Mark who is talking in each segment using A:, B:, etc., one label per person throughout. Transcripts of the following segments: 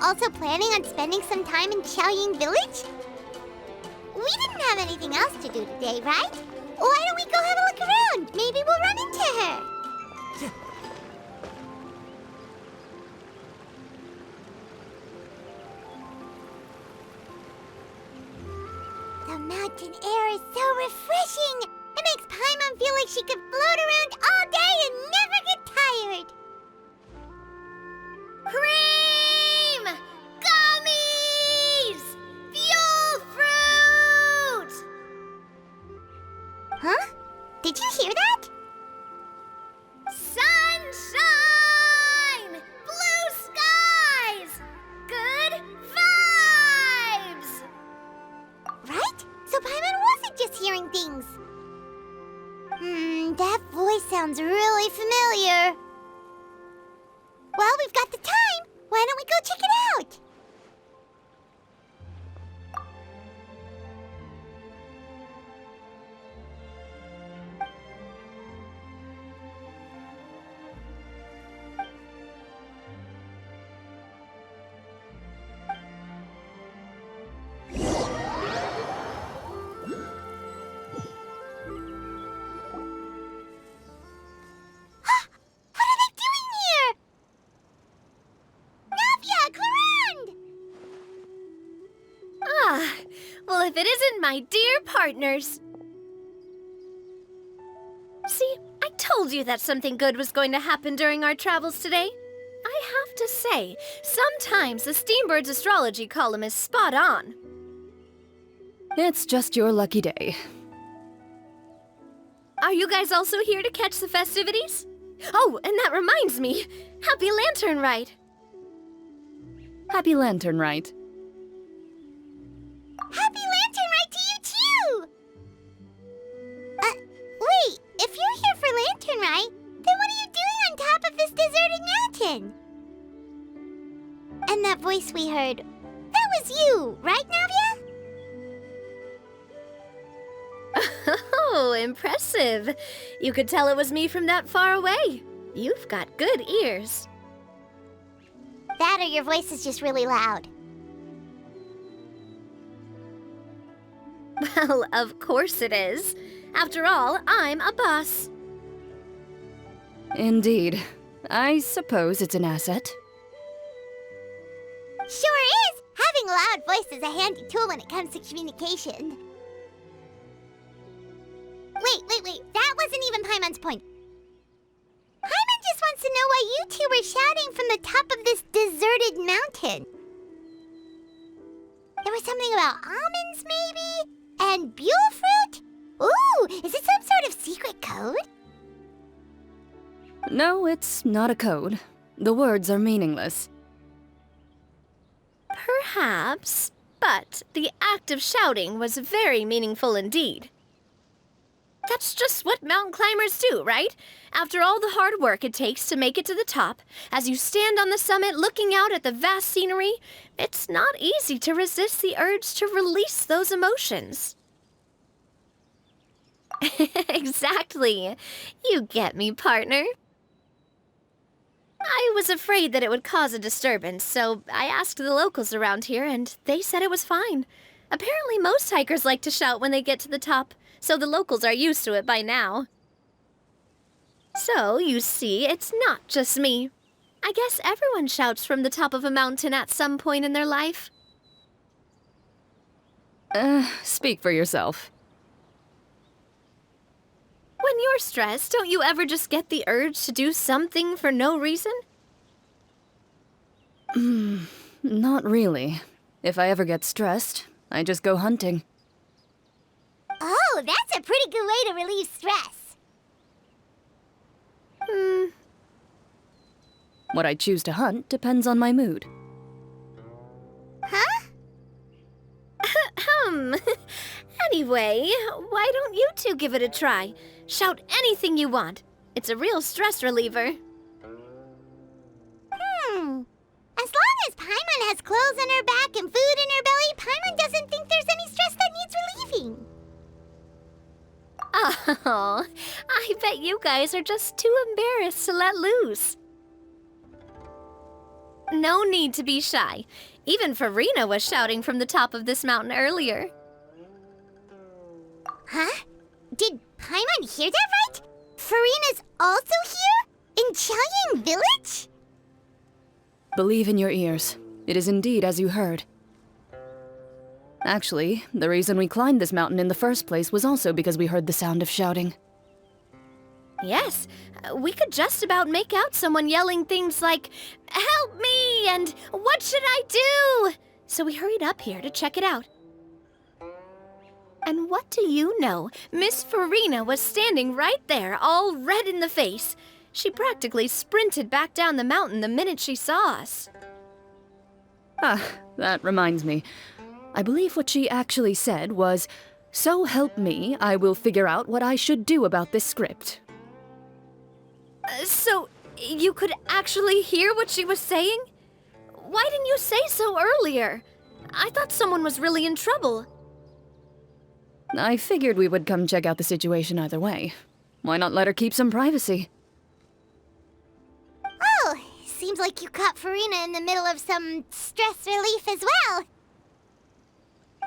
A: also planning on spending some time in Xiaoying Village? We didn't have anything else to do today, right? Why don't we go have a look around? Maybe we'll run into her. The mountain air is so refreshing. It makes Paimon feel like she could float around all day and never get tired. Cream! Gummies! Fuel fruit! Huh? Did you hear that? Sunshine! Blue skies! Good vibes! Right? So Paimon wasn't just hearing things. That voice sounds really familiar. Well, we've got the time. Why don't we go check it out?
B: Well, if it isn't my dear partners. See, I told you that something good was going to happen during our travels today. I have to say, sometimes the Steambird's astrology column is spot on.
C: It's just your lucky day.
B: Are you guys also here to catch the festivities? Oh, and that reminds me, Happy Lantern Rite!
C: Happy Lantern Rite.
A: Happy Lantern Rite to you, too! Wait, if you're here for Lantern Rite, then what are you doing on top of this deserted mountain? And that voice we heard, that was you, right, Navia?
B: Oh, impressive. You could tell it was me from that far away. You've got good ears.
A: That or your voice is just really loud.
B: Well, of course it is. After all, I'm a boss.
C: Indeed. I suppose it's an asset.
A: Sure is! Having a loud voice is a handy tool when it comes to communication. Wait. That wasn't even Paimon's point. Paimon just wants to know why you two were shouting from the top of this deserted mountain. There was something about almonds, maybe? And buell fruit? Ooh, is it some sort of secret code?
C: No, it's not a code. The words are meaningless.
B: Perhaps, but the act of shouting was very meaningful indeed. That's just what mountain climbers do, right? After all the hard work it takes to make it to the top, as you stand on the summit looking out at the vast scenery, it's not easy to resist the urge to release those emotions. Exactly. You get me, partner. I was afraid that it would cause a disturbance, so I asked the locals around here, and they said it was fine. Apparently most hikers like to shout when they get to the top, so the locals are used to it by now. So, you see, it's not just me. I guess everyone shouts from the top of a mountain at some point in their life.
C: Speak for yourself.
B: When you're stressed, don't you ever just get the urge to do something for no reason?
C: Not really. If I ever get stressed, I just go hunting.
A: Oh, that's a pretty good way to relieve stress.
C: What I choose to hunt depends on my mood.
A: Huh?
B: Anyway, why don't you two give it a try? Shout anything you want. It's a real stress reliever.
A: As long as Paimon has clothes on her back and food in her belly, Paimon doesn't think there's any stress that needs relieving.
B: Oh, I bet you guys are just too embarrassed to let loose. No need to be shy. Even Farina was shouting from the top of this mountain earlier.
A: Huh? Did Paimon hear that right? Farina's also here? In Chaoyang Village?
C: Believe in your ears. It is indeed as you heard. Actually, the reason we climbed this mountain in the first place was also because we heard the sound of shouting.
B: Yes, we could just about make out someone yelling things like, "Help me!" and "What should I do?" So we hurried up here to check it out. And what do you know? Miss Farina was standing right there, all red in the face. She practically sprinted back down the mountain the minute she saw us.
C: Ah, that reminds me. I believe what she actually said was, "So help me, I will figure out what I should do about this script."
B: So, you could actually hear what she was saying? Why didn't you say so earlier? I thought someone was really in trouble.
C: I figured we would come check out the situation either way. Why not let her keep some privacy?
A: Oh, seems like you caught Farina in the middle of some stress relief as well.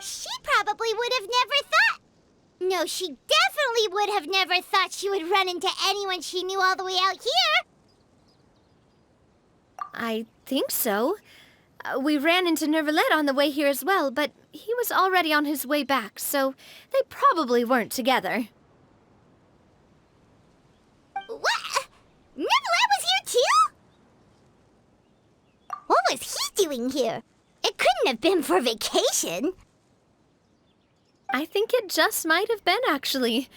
A: She probably would have never thought... No, she definitely would have never thought she would run into anyone she knew all the way out here.
B: I think so. We ran into Nervalet on the way here as well, but he was already on his way back, so they probably weren't together.
A: What? Nervalet was here too? What was he doing here? It couldn't have been for vacation.
B: I think it just might have been, actually.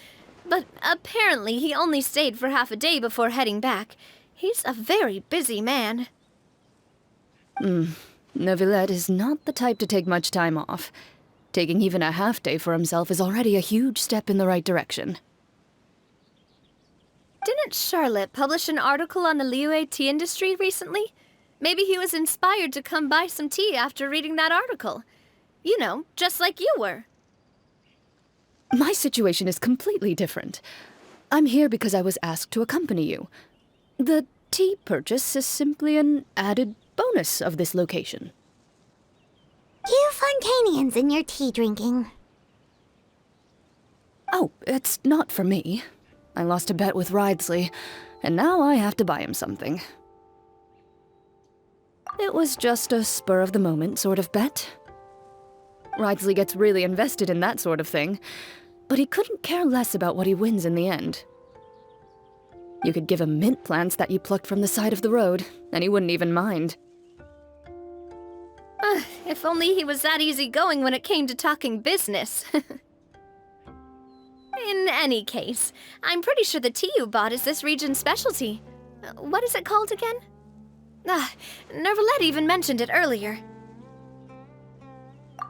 B: But apparently he only stayed for half a day before heading back. He's a very busy man.
C: Neuvillette is not the type to take much time off. Taking even a half day for himself is already a huge step in the right direction.
B: Didn't Charlotte publish an article on the Liyue tea industry recently? Maybe he was inspired to come buy some tea after reading that article. You know, just like you were.
C: My situation is completely different. I'm here because I was asked to accompany you. The tea purchase is simply an added bonus of this location.
A: You Fontanians and your tea drinking.
C: Oh, it's not for me. I lost a bet with Ridesley, and now I have to buy him something. It was just a spur-of-the-moment sort of bet. Ridesley gets really invested in that sort of thing, but he couldn't care less about what he wins in the end. You could give him mint plants that you plucked from the side of the road, and he wouldn't even mind.
B: If only he was that easygoing when it came to talking business. In any case, I'm pretty sure the tea you bought is this region's specialty. What is it called again? Nervalet even mentioned it earlier.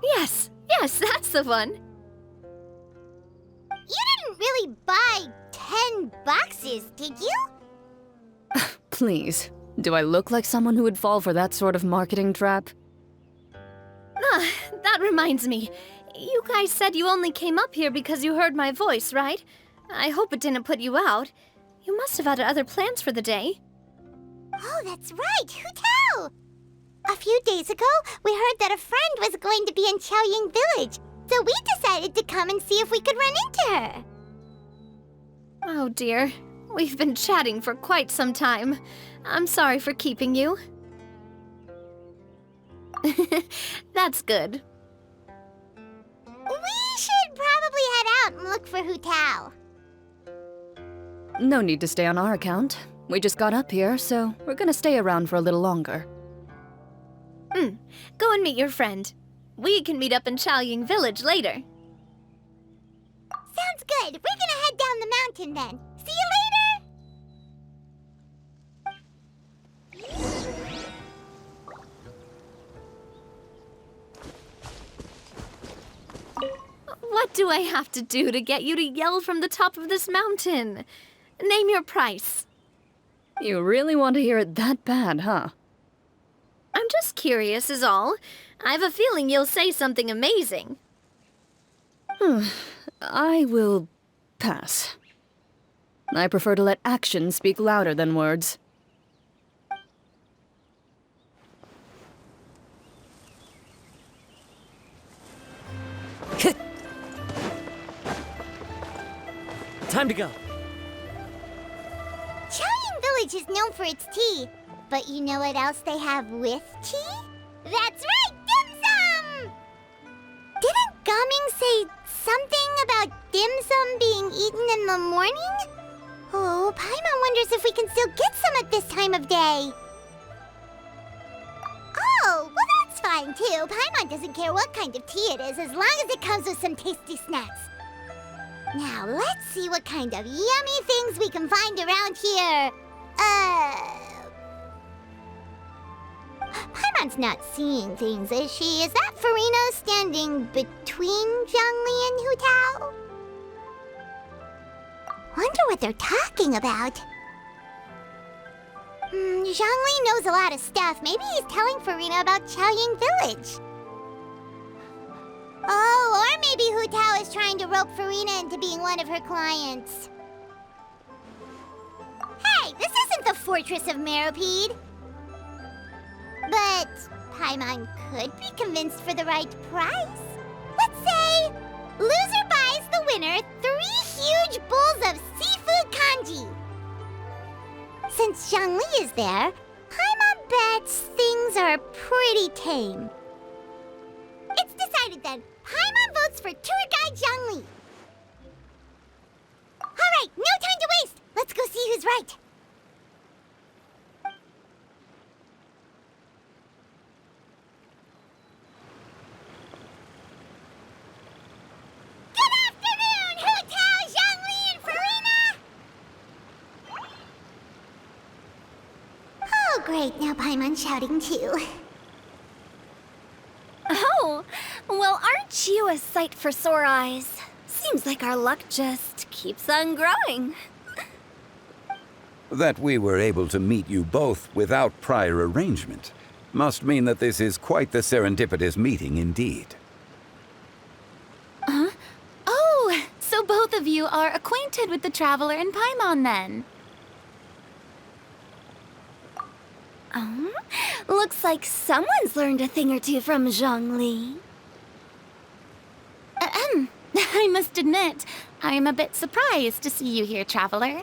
B: Yes, that's the one.
A: You didn't really buy 10 boxes, did you?
C: Please, do I look like someone who would fall for that sort of marketing trap?
B: That reminds me. You guys said you only came up here because you heard my voice, right? I hope it didn't put you out. You must have had other plans for the day.
A: Oh, that's right. Who tell? A few days ago, we heard that a friend was going to be in Chaoyang Village, so we decided to come and see if we could run into her.
B: Oh dear. We've been chatting for quite some time. I'm sorry for keeping you. That's good.
A: We should probably head out and look for Hu Tao.
C: No need to stay on our account. We just got up here, so we're gonna stay around for a little longer.
B: Go and meet your friend. We can meet up in Chaoyang Village later.
A: Sounds good. We're gonna head down the mountain then. See you later!
B: What do I have to do to get you to yell from the top of this mountain? Name your price.
C: You really want to hear it that bad, huh?
B: I'm just curious is all. I have a feeling you'll say something amazing.
C: I will pass. I prefer to let actions speak louder than words.
D: Time to go.
A: Chaoying Village is known for its tea, but you know what else they have with tea? That's right, dim sum! Didn't Gaming say something about dim sum being eaten in the morning? Oh, Paimon wonders if we can still get some at this time of day. Oh, well that's fine too. Paimon doesn't care what kind of tea it is as long as it comes with some tasty snacks. Now, let's see what kind of yummy things we can find around here. Paimon's not seeing things, is she? Is that Farina standing between Zhongli and Hu Tao? Wonder what they're talking about. Zhongli knows a lot of stuff. Maybe he's telling Farina about Chaoying Village. Oh, or maybe Hu Tao is trying to rope Farina into being one of her clients. Hey, this isn't the Fortress of Meropide. But Paimon could be convinced for the right price. Let's say loser buys the winner 3 huge bowls of seafood kanji. Since Zhongli is there, Paimon bets things are pretty tame. It's decided then. Paimon votes for tour guide Zhongli. All right, no time to waste. Let's go see who's right. Good afternoon, Hu Tao, Zhongli, and Farina. Oh, great. Now Paimon's shouting too.
B: Oh, well, aren't you a sight for sore eyes? Seems like our luck just keeps on growing.
E: That we were able to meet you both without prior arrangement must mean that this is quite the serendipitous meeting indeed.
F: Huh? Oh, so both of you are acquainted with the Traveler and Paimon then?
B: Looks like someone's learned a thing or two from Zhongli.
F: I must admit, I'm a bit surprised to see you here, Traveler.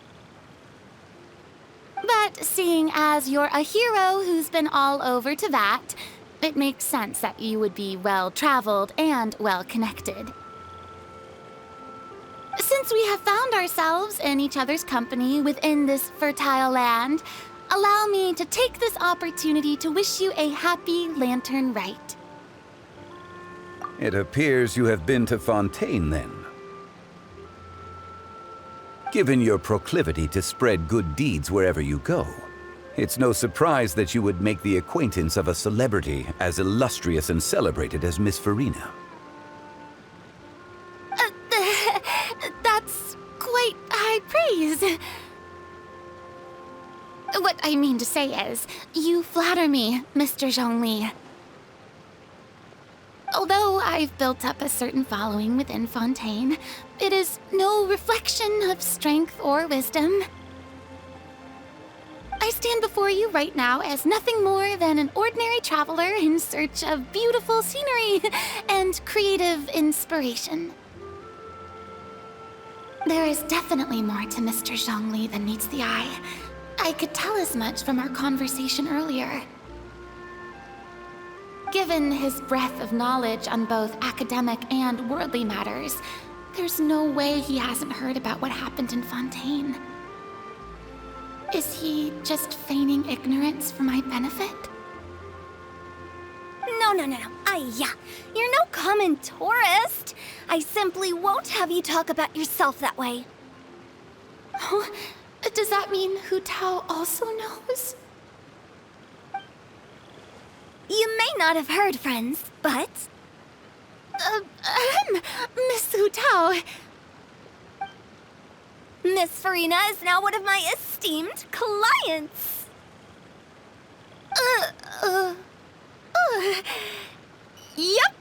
F: But seeing as you're a hero who's been all over Teyvat, it makes sense that you would be well-traveled and well-connected. Since we have found ourselves in each other's company within this fertile land, allow me to take this opportunity to wish you a happy Lantern Rite.
E: It appears you have been to Fontaine, then. Given your proclivity to spread good deeds wherever you go, it's no surprise that you would make the acquaintance of a celebrity as illustrious and celebrated as Miss Farina.
F: That's quite high praise. What I mean to say is, you flatter me, Mr. Zhongli. Although I've built up a certain following within Fontaine, it is no reflection of strength or wisdom. I stand before you right now as nothing more than an ordinary traveler in search of beautiful scenery and creative inspiration. There is definitely more to Mr. Zhongli than meets the eye. I could tell as much from our conversation earlier. Given his breadth of knowledge on both academic and worldly matters, there's no way he hasn't heard about what happened in Fontaine. Is he just feigning ignorance for my benefit?
B: No. You're no common tourist. I simply won't have you talk about yourself that way.
F: Oh, does that mean Hu Tao also knows?
B: You may not have heard, friends, but...
F: Miss Hu Tao.
B: Miss Farina is now one of my esteemed clients. Yep.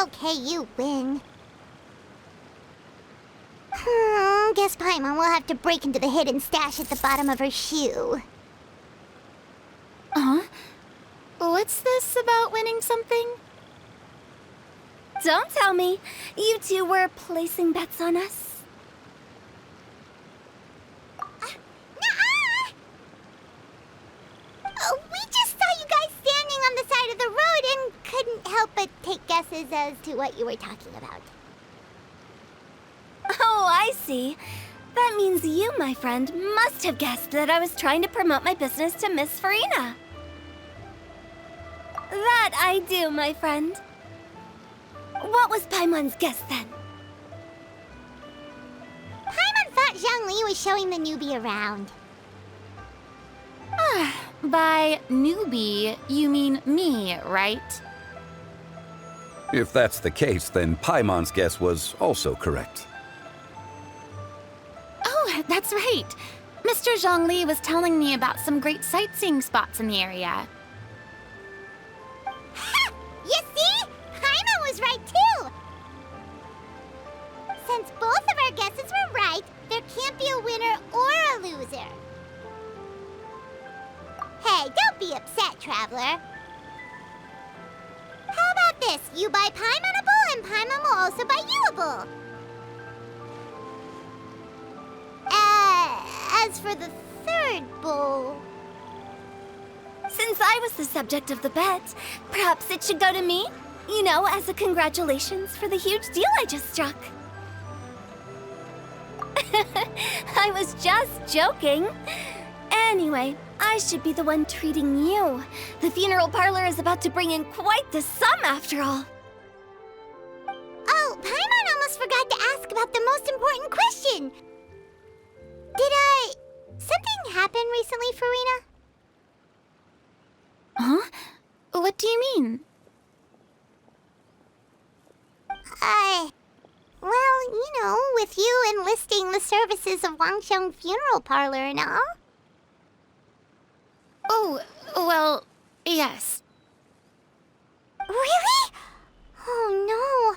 A: Okay, you win. Guess Paimon will have to break into the hidden stash at the bottom of her shoe.
F: Huh? What's this about winning something?
B: Don't tell me. You two were placing bets on us.
A: Nuh-uh! We just saw you guys standing on the side of the road and couldn't help but take guesses as to what you were talking about.
B: Oh, I see. That means you, my friend, must have guessed that I was trying to promote my business to Miss Farina. That I do, my friend. What was Paimon's guess then?
A: Paimon thought Zhongli was showing the newbie around.
F: By newbie, you mean me, right?
E: If that's the case, then Paimon's guess was also correct.
F: Oh, that's right. Mr. Zhongli was telling me about some great sightseeing spots in the area.
A: Ha! You see? Paimon was right too! Since both of our guesses were right, there can't be a winner or a loser. Hey, don't be upset, Traveler. How about this? You buy Paimon a bowl, and Paimon will also buy you a bowl. As for the third bowl...
B: Since I was the subject of the bet, perhaps it should go to me? You know, as a congratulations for the huge deal I just struck. I was just joking. Anyway, I should be the one treating you. The funeral parlor is about to bring in quite the sum after all.
A: Oh, Paimon almost forgot to ask about the most important question. Something happen recently, Farina?
F: Huh? What do you mean?
A: Well, you know, with you enlisting the services of Wangsheng Funeral Parlor and all.
F: Oh, well, yes.
A: Really? Oh, no.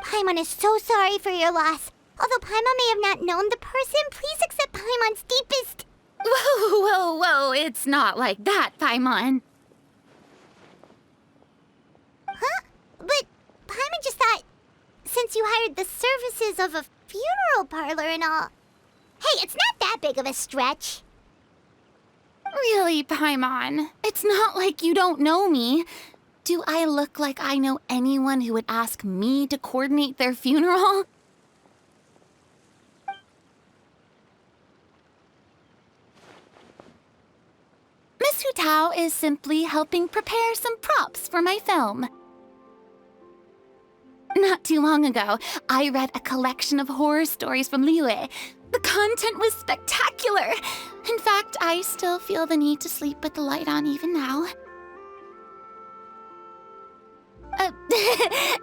A: Paimon is so sorry for your loss. Although Paimon may have not known the person, please accept Paimon's deepest...
F: Whoa, it's not like that, Paimon.
A: Huh? But Paimon just thought, since you hired the services of a funeral parlor and all... Hey, it's not that big of a stretch.
F: Really, Paimon, it's not like you don't know me. Do I look like I know anyone who would ask me to coordinate their funeral? Miss Hu Tao is simply helping prepare some props for my film. Not too long ago, I read a collection of horror stories from Liyue. The content was spectacular. In fact, I still feel the need to sleep with the light on even now.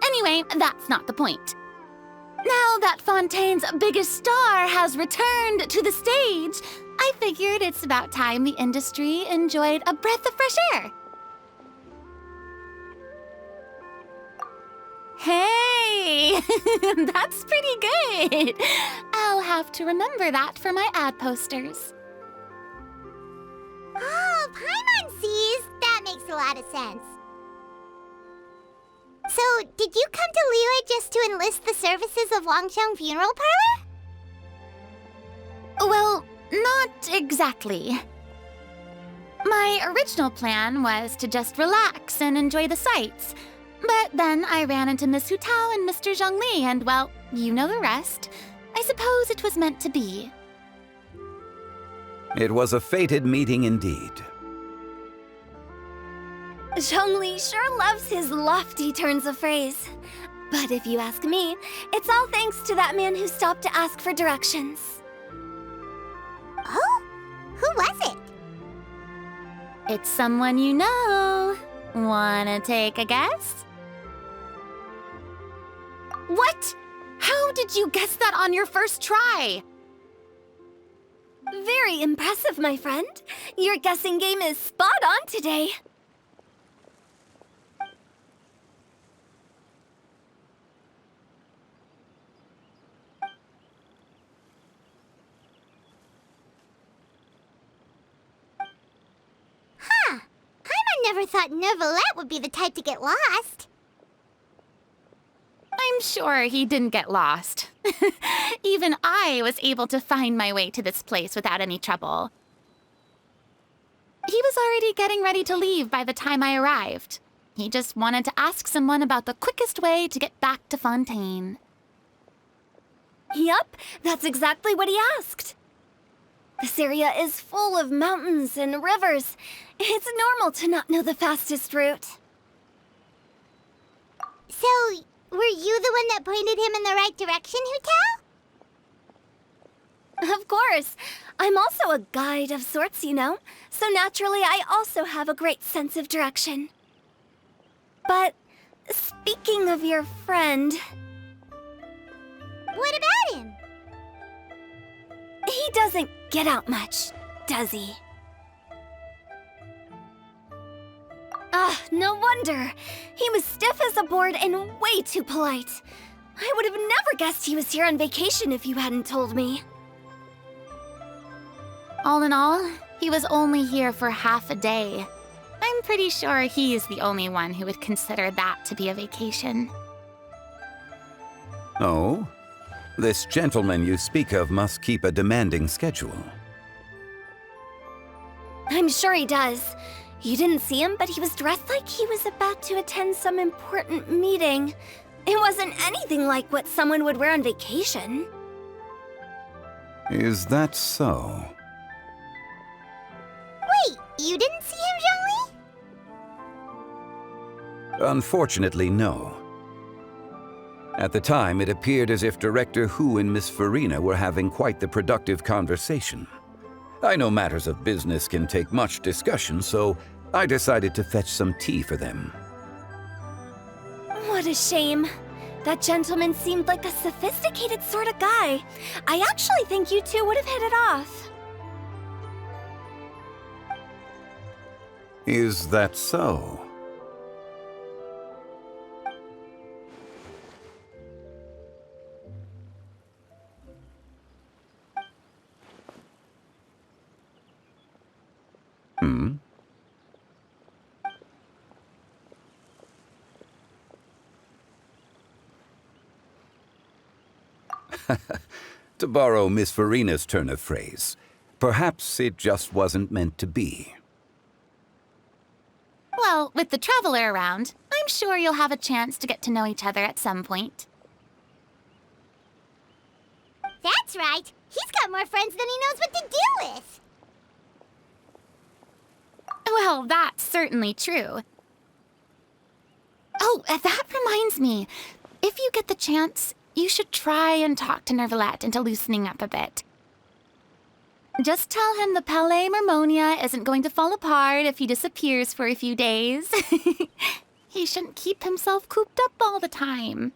F: Anyway, that's not the point. Now that Fontaine's biggest star has returned to the stage, I figured it's about time the industry enjoyed a breath of fresh air. Hey, that's pretty good. I'll have to remember that for my ad posters.
A: Oh, Paimon sees. That makes a lot of sense. So, did you come to Liyue just to enlist the services of Wangsheng Funeral Parlor?
F: Well, not exactly. My original plan was to just relax and enjoy the sights. But then I ran into Miss Hu Tao and Mr. Zhongli, and well, you know the rest. I suppose it was meant to be.
E: It was a fated meeting indeed.
B: Zhongli sure loves his lofty turns of phrase. But if you ask me, it's all thanks to that man who stopped to ask for directions.
A: Oh? Who was it?
F: It's someone you know. Wanna take a guess? What? How did you guess that on your first try?
B: Very impressive, my friend. Your guessing game is spot on today.
A: never thought Neuvillette would be the type to get lost.
F: I'm sure he didn't get lost. Even I was able to find my way to this place without any trouble. He was already getting ready to leave by the time I arrived. He just wanted to ask someone about the quickest way to get back to Fontaine.
B: Yup, that's exactly what he asked. This area is full of mountains and rivers. It's normal to not know the fastest route.
A: So, were you the one that pointed him in the right direction, Hu-Tao?
B: Of course. I'm also a guide of sorts, you know. So naturally, I also have a great sense of direction. But speaking of your friend...
A: What about him?
B: He doesn't get out much, does he? No wonder. He was stiff as a board and way too polite. I would have never guessed he was here on vacation if you hadn't told me.
F: All in all, he was only here for half a day. I'm pretty sure he's the only one who would consider that to be a vacation.
E: Oh? This gentleman you speak of must keep a demanding schedule.
B: I'm sure he does. You didn't see him, but he was dressed like he was about to attend some important meeting. It wasn't anything like what someone would wear on vacation.
E: Is that so?
A: Wait, you didn't see him, Zhongli?
E: Unfortunately, no. At the time, it appeared as if Director Hu and Miss Farina were having quite the productive conversation. I know matters of business can take much discussion, so I decided to fetch some tea for them.
B: What a shame. That gentleman seemed like a sophisticated sort of guy. I actually think you two would have hit it off.
E: Is that so? To borrow Miss Farina's turn of phrase, perhaps it just wasn't meant to be.
F: Well, with the Traveler around, I'm sure you'll have a chance to get to know each other at some point.
A: That's right. He's got more friends than he knows what to do with.
F: Well, that's certainly true. Oh, that reminds me. If you get the chance, you should try and talk to Neuvillette into loosening up a bit. Just tell him the Palais Mermonia isn't going to fall apart if he disappears for a few days. He shouldn't keep himself cooped up all the time.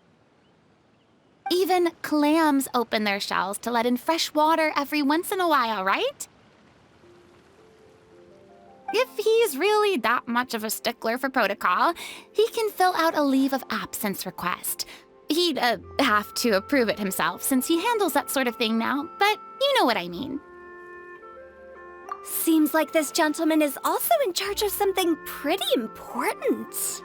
F: Even clams open their shells to let in fresh water every once in a while, right? If he's really that much of a stickler for protocol, he can fill out a leave of absence request. He'd have to approve it himself since he handles that sort of thing now, but you know what I mean.
B: Seems like this gentleman is also in charge of something pretty important.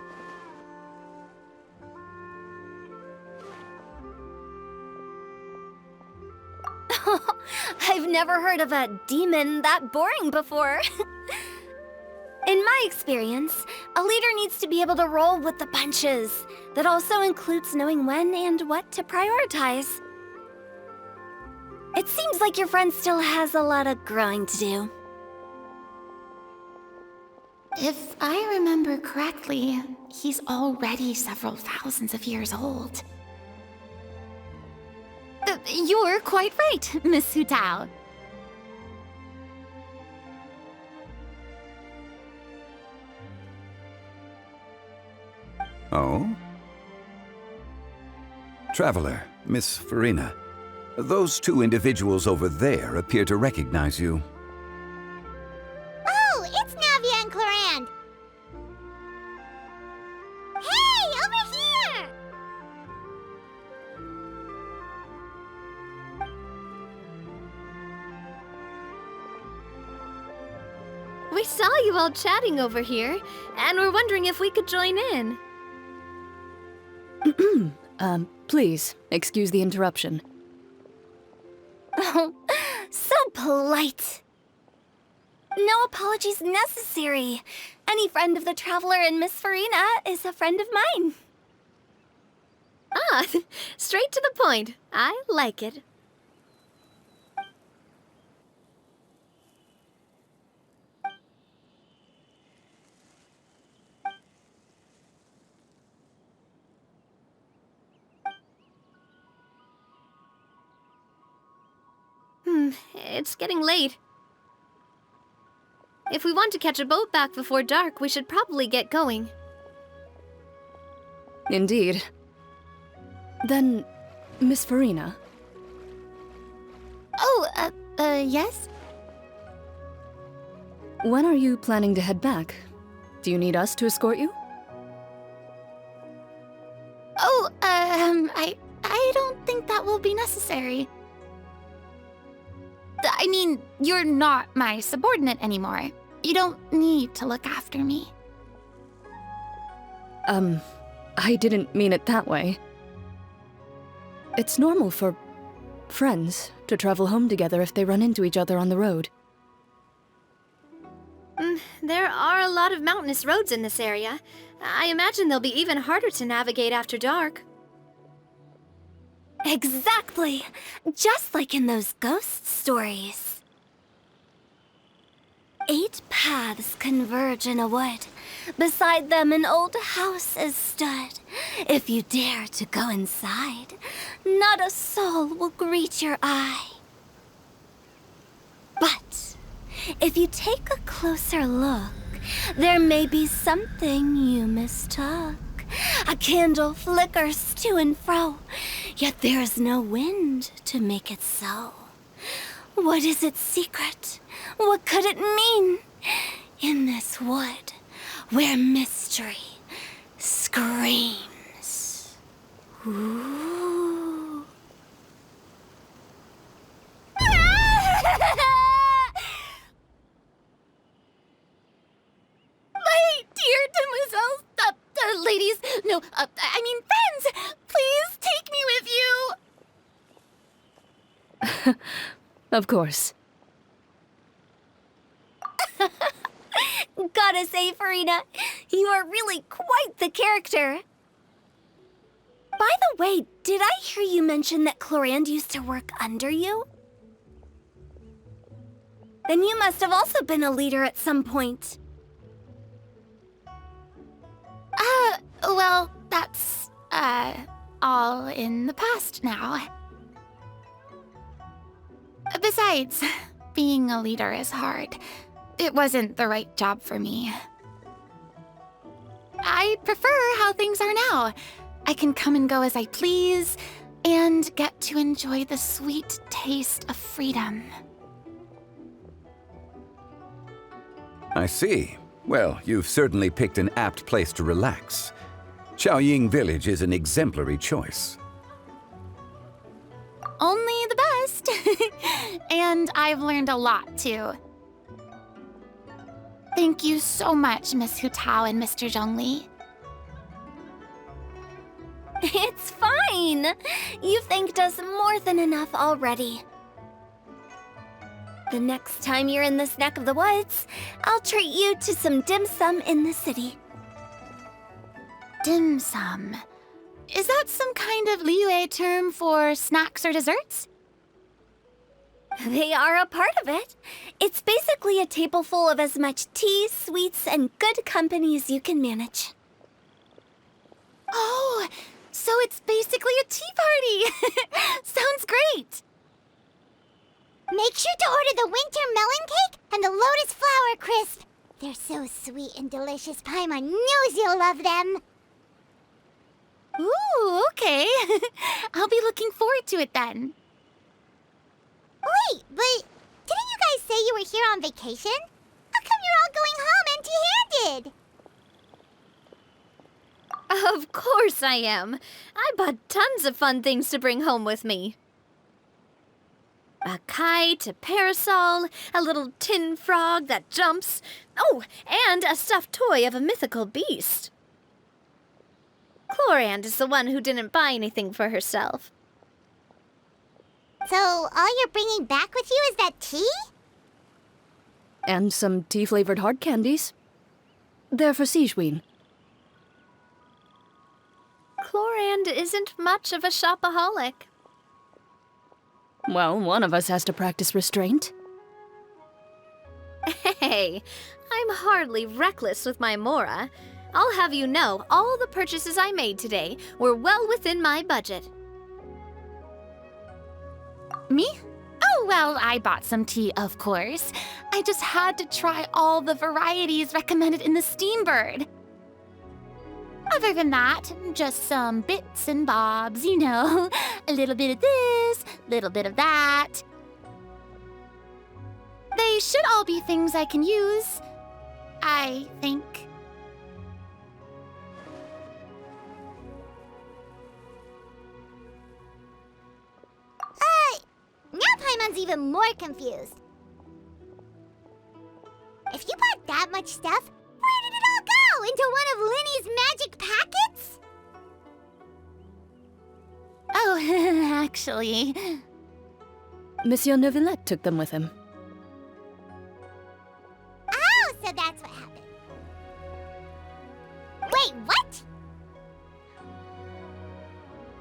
B: I've never heard of a demon that boring before. In my experience, a leader needs to be able to roll with the punches. That also includes knowing when and what to prioritize. It seems like your friend still has a lot of growing to do.
F: If I remember correctly, he's already several thousands of years old. You're quite right, Miss Hu-Tao.
E: Oh? Traveler, Miss Farina, those two individuals over there appear to recognize you.
A: Oh, it's Navia and Clarand. Hey, over here!
B: We saw you all chatting over here, and we're wondering if we could join in.
C: Please, excuse the interruption.
D: Oh, so polite. No apologies necessary. Any friend of the Traveler and Miss Farina is a friend of mine.
B: Ah, straight to the point. I like it. It's getting late. If we want to catch a boat back before dark, we should probably get going.
C: Indeed. Then, Miss Farina?
D: Oh, yes?
C: When are you planning to head back? Do you need us to escort you?
F: Oh, I don't think that will be necessary. I mean, you're not my subordinate anymore. You don't need to look after me.
C: I didn't mean it that way. It's normal for friends to travel home together if they run into each other on the road.
B: There are a lot of mountainous roads in this area. I imagine they'll be even harder to navigate after dark.
D: Exactly. Just like in those ghost stories. 8 paths converge in a wood. Beside them an old house is stood. If you dare to go inside, not a soul will greet your eye. But if you take a closer look, there may be something you mistook. A candle flickers to and fro, yet there is no wind to make it so. What is its secret? What could it mean? In this wood, where mystery screams. Ooh.
F: My dear demoiselles, ladies, no, I mean friends, please take me with you.
C: Of course.
D: Gotta say, Farina, you are really quite the character. By the way, did I hear you mention that Clorand used to work under you? Then you must have also been a leader at some point.
F: Well, that's, all in the past now. Besides, being a leader is hard. It wasn't the right job for me. I prefer how things are now. I can come and go as I please, and get to enjoy the sweet taste of freedom.
E: I see. Well, you've certainly picked an apt place to relax. Xiaoying Village is an exemplary choice.
F: Only the best. And I've learned a lot, too. Thank you so much, Miss Hu Tao and Mr. Zhongli.
D: It's fine. You've thanked us more than enough already. The next time you're in this neck of the woods, I'll treat you to some dim sum in the city.
F: Dim sum. Is that some kind of Liyue term for snacks or desserts?
D: They are a part of it. It's basically a table full of as much tea, sweets, and good company as you can manage.
F: Oh, so it's basically a tea party. Sounds great.
A: Make sure to order the winter melon cake and the lotus flower crisp. They're so sweet and delicious, Paimon knows you'll love them.
F: Ooh, okay. I'll be looking forward to it then.
A: Wait, but didn't you guys say you were here on vacation? How come you're all going home empty-handed?
B: Of course I am. I bought tons of fun things to bring home with me. A kite, a parasol, a little tin frog that jumps. Oh, and a stuffed toy of a mythical beast. Chlorand is the one who didn't buy anything for herself.
A: So all you're bringing back with you is that tea?
C: And some tea-flavored hard candies. They're for Sigewinne.
B: Chlorand isn't much of a shopaholic.
C: Well, one of us has to practice restraint.
B: Hey, I'm hardly reckless with my Mora. I'll have you know, all the purchases I made today were well within my budget.
F: Me? Oh, well, I bought some tea, of course. I just had to try all the varieties recommended in the Steambird. Other than that, just some bits and bobs, you know. A little bit of this, little bit of that. They should all be things I can use, I think.
A: Now Paimon's even more confused. If you bought that much stuff, where did it all go? Into one of Linny's magic packets?
F: Oh, actually...
C: Monsieur Neuvillette took them with him.
A: Oh, so that's what happened. Wait, what?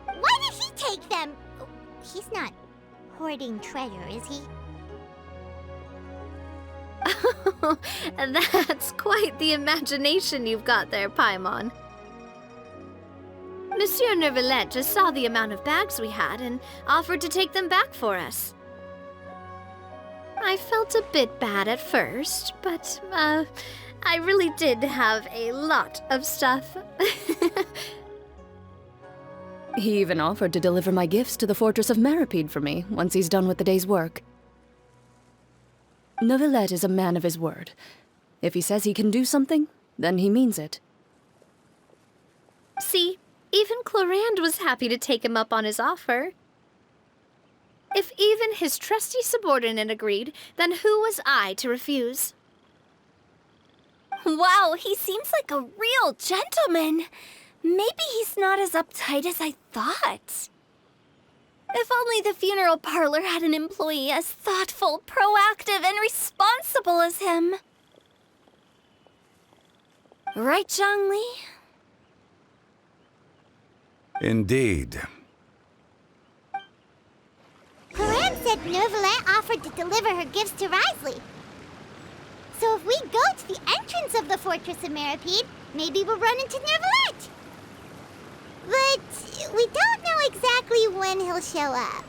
A: Why did he take them? Oh, he's not hoarding treasure, is he?
B: That's quite the imagination you've got there, Paimon. Monsieur Neuvillette just saw the amount of bags we had and offered to take them back for us. I felt a bit bad at first, but, I really did have a lot of stuff.
C: He even offered to deliver my gifts to the Fortress of Meripede for me once he's done with the day's work. Neuvillette is a man of his word. If he says he can do something, then he means it.
B: See, even Chlorand was happy to take him up on his offer. If even his trusty subordinate agreed, then who was I to refuse?
D: Wow, he seems like a real gentleman. Maybe he's not as uptight as I thought. If only the funeral parlor had an employee as thoughtful, proactive, and responsible as him. Right, Zhongli?
E: Indeed.
A: Chlorand said Neuvillette offered to deliver her gifts to Risley. So if we go to the entrance of the Fortress of Meripede, maybe we'll run into Neuvillette. But we don't know exactly when he'll show up.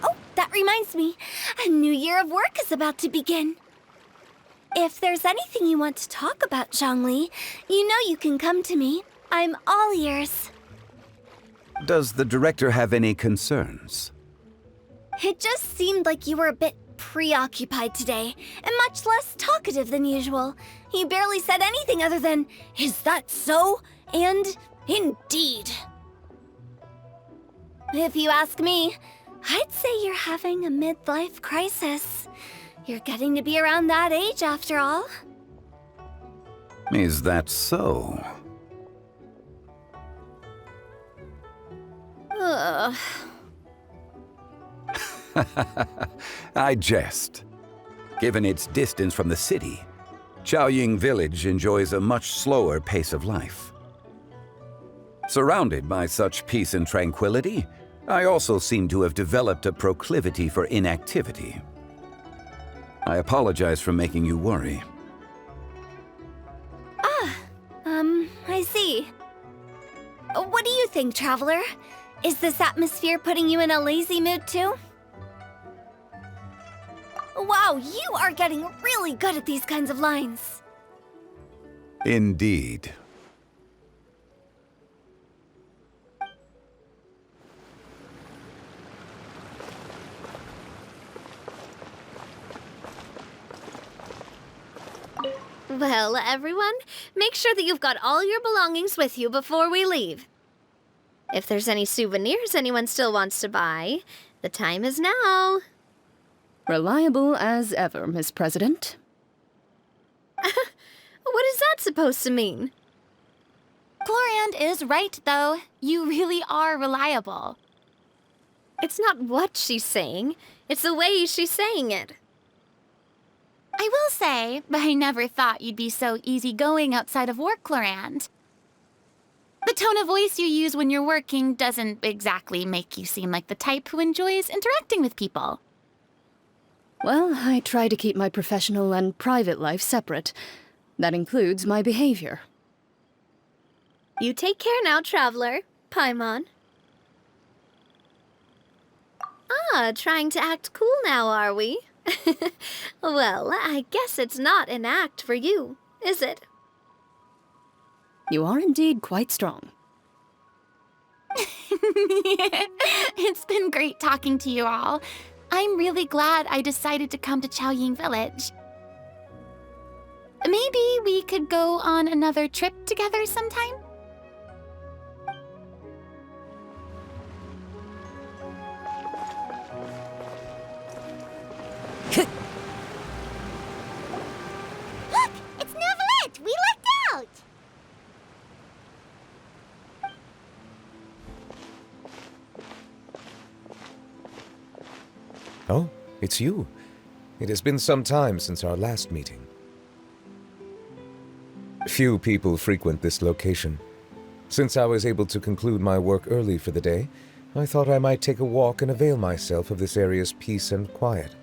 D: Oh, that reminds me. A new year of work is about to begin. If there's anything you want to talk about, Zhongli, you know you can come to me. I'm all ears.
E: Does the director have any concerns?
D: It just seemed like you were a bit preoccupied today, and much less talkative than usual. You barely said anything other than, "Is that so?" and "Indeed." If you ask me, I'd say you're having a midlife crisis. You're getting to be around that age after all.
E: Is that so?
B: Ugh.
E: I jest. Given its distance from the city, Chaoying Village enjoys a much slower pace of life. Surrounded by such peace and tranquility, I also seem to have developed a proclivity for inactivity. I apologize for making you worry.
D: I see. What do you think, Traveler? Is this atmosphere putting you in a lazy mood too? Wow, you are getting really good at these kinds of lines.
E: Indeed.
B: Well, everyone, make sure that you've got all your belongings with you before we leave. If there's any souvenirs anyone still wants to buy, the time is now.
C: Reliable as ever, Miss President.
B: What is that supposed to mean?
F: Gloriand is right, though. You really are reliable.
B: It's not what she's saying, it's the way she's saying it.
F: I will say, I never thought you'd be so easygoing outside of work, Gloriand. The tone of voice you use when you're working doesn't exactly make you seem like the type who enjoys interacting with people.
C: Well, I try to keep my professional and private life separate. That includes my behavior.
B: You take care now, Traveler. Paimon. Ah, trying to act cool now, are we? Well, I guess it's not an act for you, is it?
C: You are indeed quite strong.
F: It's been great talking to you all. I'm really glad I decided to come to Chaoying Village. Maybe we could go on another trip together sometime?
A: Look! It's Neuvillette! We lucked out!
G: Oh, it's you. It has been some time since our last meeting. Few people frequent this location. Since I was able to conclude my work early for the day, I thought I might take a walk and avail myself of this area's peace and quiet.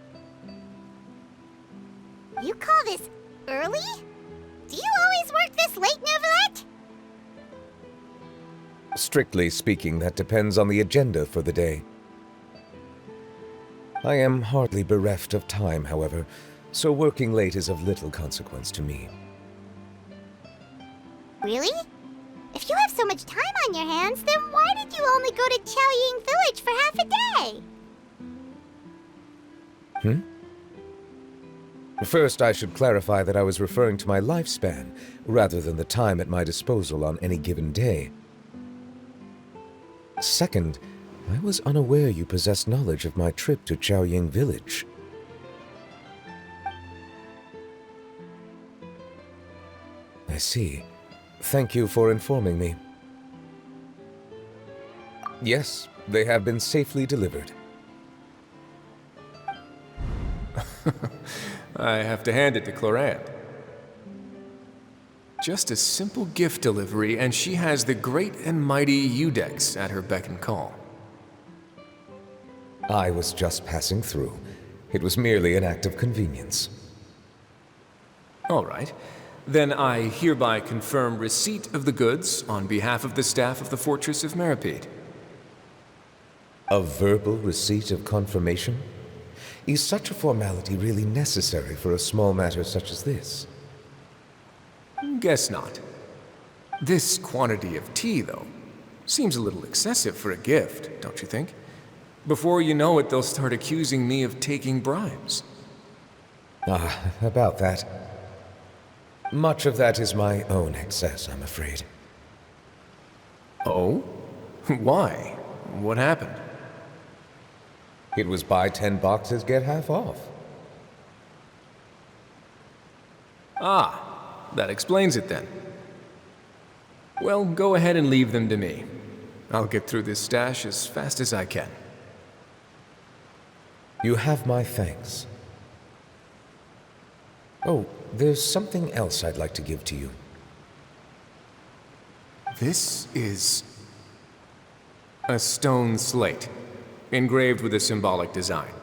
A: You call this early? Do you always work this late, Neuvillette?
G: Strictly speaking, that depends on the agenda for the day. I am hardly bereft of time, however, so working late is of little consequence to me.
A: Really? If you have so much time on your hands, then why did you only go to Chaoying Village for half a day?
G: First, I should clarify that I was referring to my lifespan, rather than the time at my disposal on any given day. Second, I was unaware you possessed knowledge of my trip to Chaoying Village. I see. Thank you for informing me. Yes, they have been safely delivered.
H: I have to hand it to Gloriand. Just a simple gift delivery, and she has the great and mighty Udex at her beck and call.
G: I was just passing through. It was merely an act of convenience.
H: All right. Then I hereby confirm receipt of the goods on behalf of the staff of the Fortress of Meripede.
G: A verbal receipt of confirmation? Is such a formality really necessary for a small matter such as this?
H: Guess not. This quantity of tea, though, seems a little excessive for a gift, don't you think? Before you know it, they'll start accusing me of taking bribes.
G: About that. Much of that is my own excess, I'm afraid.
H: Oh? Why? What happened?
G: It was buy 10 boxes, get half off.
H: Ah, that explains it then. Well, go ahead and leave them to me. I'll get through this stash as fast as I can.
G: You have my thanks. Oh, there's something else I'd like to give to you.
H: This is a stone slate, engraved with a symbolic design.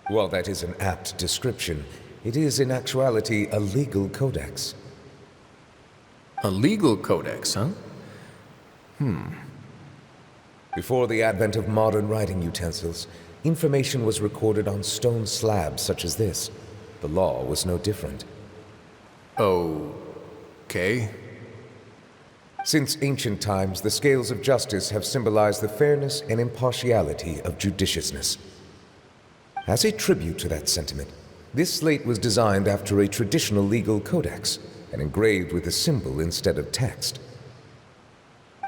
G: While that is an apt description, it is in actuality a legal codex.
H: A legal codex, huh?
G: Before the advent of modern writing utensils, information was recorded on stone slabs such as this. The law was no different.
H: Okay.
G: Since ancient times, the scales of justice have symbolized the fairness and impartiality of judiciousness. As a tribute to that sentiment, this slate was designed after a traditional legal codex and engraved with a symbol instead of text.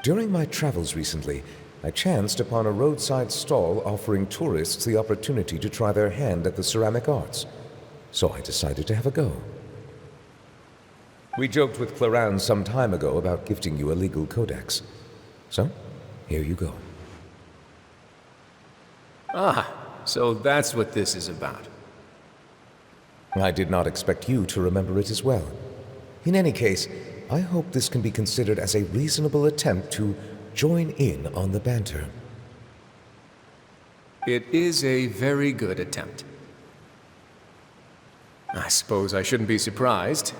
G: During my travels recently, I chanced upon a roadside stall offering tourists the opportunity to try their hand at the ceramic arts, so I decided to have a go. We joked with Clarence some time ago about gifting you a legal codex. So, here you go.
H: Ah, so that's what this is about.
G: I did not expect you to remember it as well. In any case, I hope this can be considered as a reasonable attempt to join in on the banter.
H: It is a very good attempt. I suppose I shouldn't be surprised.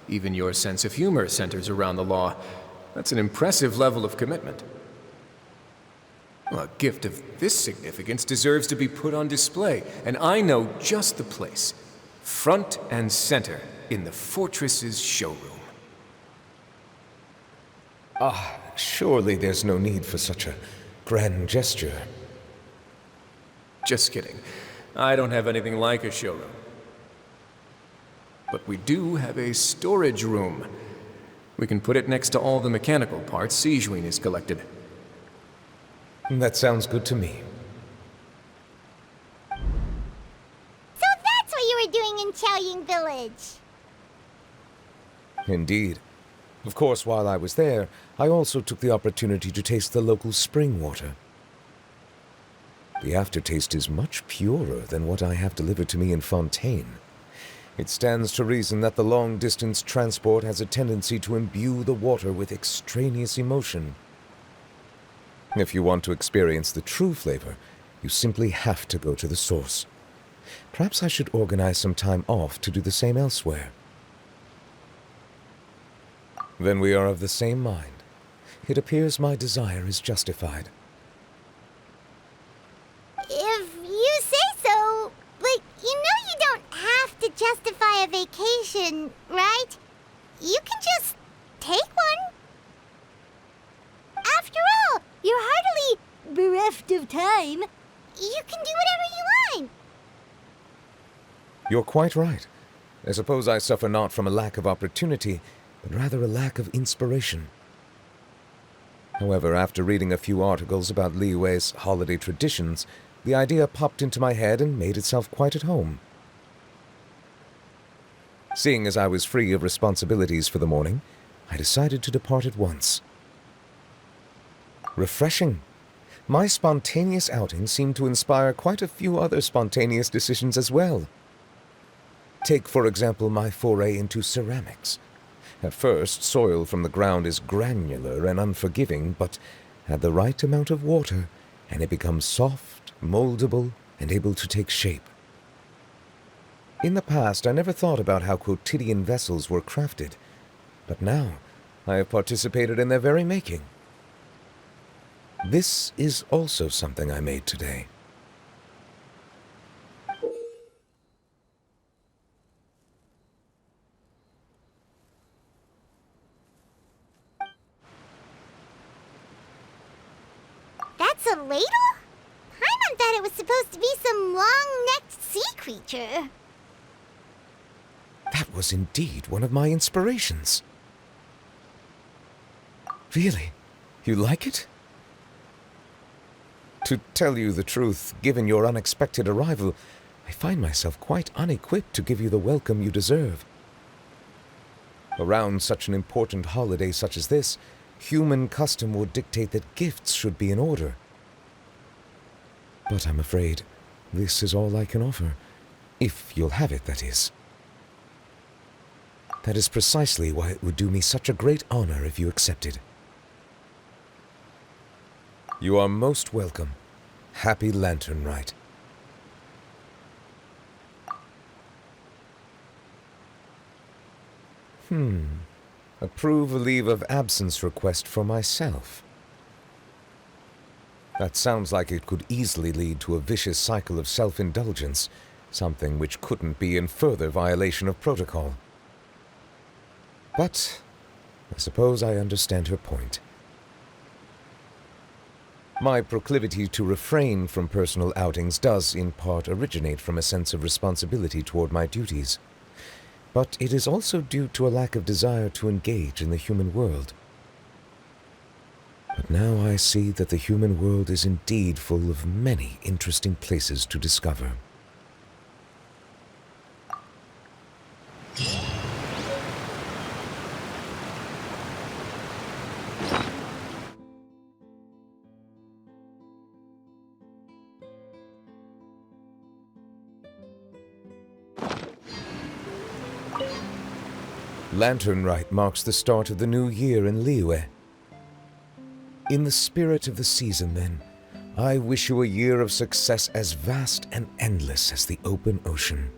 H: Even your sense of humor centers around the law. That's an impressive level of commitment. Well, a gift of this significance deserves to be put on display, and I know just the place. Front and center in the Fortress's showroom.
G: Surely there's no need for such a grand gesture.
H: Just kidding. I don't have anything like a showroom. But we do have a storage room. We can put it next to all the mechanical parts Sijuin has collected.
G: That sounds good to me.
A: So that's what you were doing in Chaoying Village.
G: Indeed. Of course, while I was there, I also took the opportunity to taste the local spring water. The aftertaste is much purer than what I have delivered to me in Fontaine. It stands to reason that the long-distance transport has a tendency to imbue the water with extraneous emotion. If you want to experience the true flavor, you simply have to go to the source. Perhaps I should organize some time off to do the same elsewhere. Then we are of the same mind. It appears my desire is justified.
A: If you say so, but you know you don't have to justify a vacation, right? You can just take one. After all, you're hardly bereft of time. You can do whatever you want.
G: You're quite right. I suppose I suffer not from a lack of opportunity, but rather a lack of inspiration. However, after reading a few articles about Liyue's holiday traditions, the idea popped into my head and made itself quite at home. Seeing as I was free of responsibilities for the morning, I decided to depart at once. Refreshing. My spontaneous outing seemed to inspire quite a few other spontaneous decisions as well. Take, for example, my foray into ceramics. At first, soil from the ground is granular and unforgiving, but add the right amount of water, and it becomes soft, moldable, and able to take shape. In the past, I never thought about how quotidian vessels were crafted, but now I have participated in their very making. This is also something I made today.
A: That's a ladle? Paimon thought it was supposed to be some long-necked sea creature.
G: That was indeed one of my inspirations. Really? You like it? To tell you the truth, given your unexpected arrival, I find myself quite unequipped to give you the welcome you deserve. Around such an important holiday such as this, human custom would dictate that gifts should be in order. But I'm afraid this is all I can offer, if you'll have it, that is. That is precisely why it would do me such a great honor if you accepted. You are most welcome. Happy Lantern Rite. Approve a leave of absence request for myself. That sounds like it could easily lead to a vicious cycle of self-indulgence, something which couldn't be in further violation of protocol. But I suppose I understand her point. My proclivity to refrain from personal outings does, in part, originate from a sense of responsibility toward my duties. But it is also due to a lack of desire to engage in the human world. But now I see that the human world is indeed full of many interesting places to discover. Lantern Rite marks the start of the new year in Liyue. In the spirit of the season, then, I wish you a year of success as vast and endless as the open ocean.